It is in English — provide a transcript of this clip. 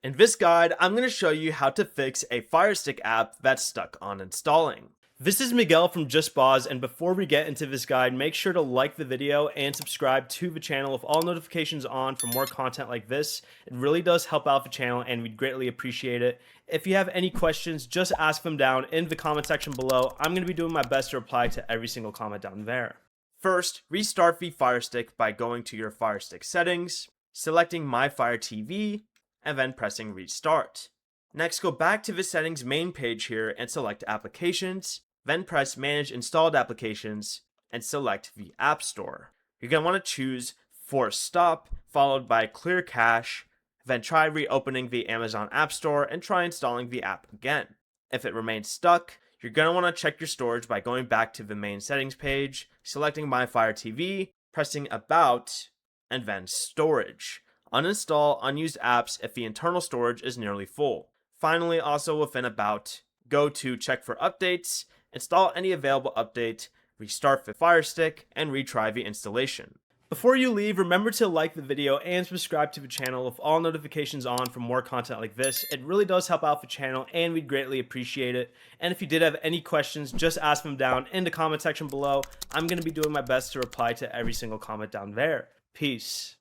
In this guide, I'm going to show you how to fix a Firestick app that's stuck on installing. This is Miguel from Just Pause, and before we get into this guide, make sure to like the video and subscribe to the channel with all notifications on for more content like this. It really does help out the channel and we'd greatly appreciate it. If you have any questions, just ask them down in the comment section below. I'm going to be doing my best to reply to every single comment down there. First, restart the Firestick by going to your Firestick settings, selecting My Fire TV, and then pressing restart. Next, go back to the settings main page here and select applications, then press manage installed applications and select the App Store. You're going to want to choose Force Stop followed by Clear Cache, then try reopening the Amazon App Store and try installing the app again. If it remains stuck, you're going to want to check your storage by going back to the main settings page, selecting My Fire TV, pressing About, and then Storage. Uninstall unused apps if the internal storage is nearly full. Finally, also within About, go to Check for Updates, install any available update, restart the Firestick, and retry the installation. Before you leave, remember to like the video and subscribe to the channel with all notifications on for more content like this. It really does help out the channel and we'd greatly appreciate it. And if you did have any questions, just ask them down in the comment section below. I'm going to be doing my best to reply to every single comment down there. Peace.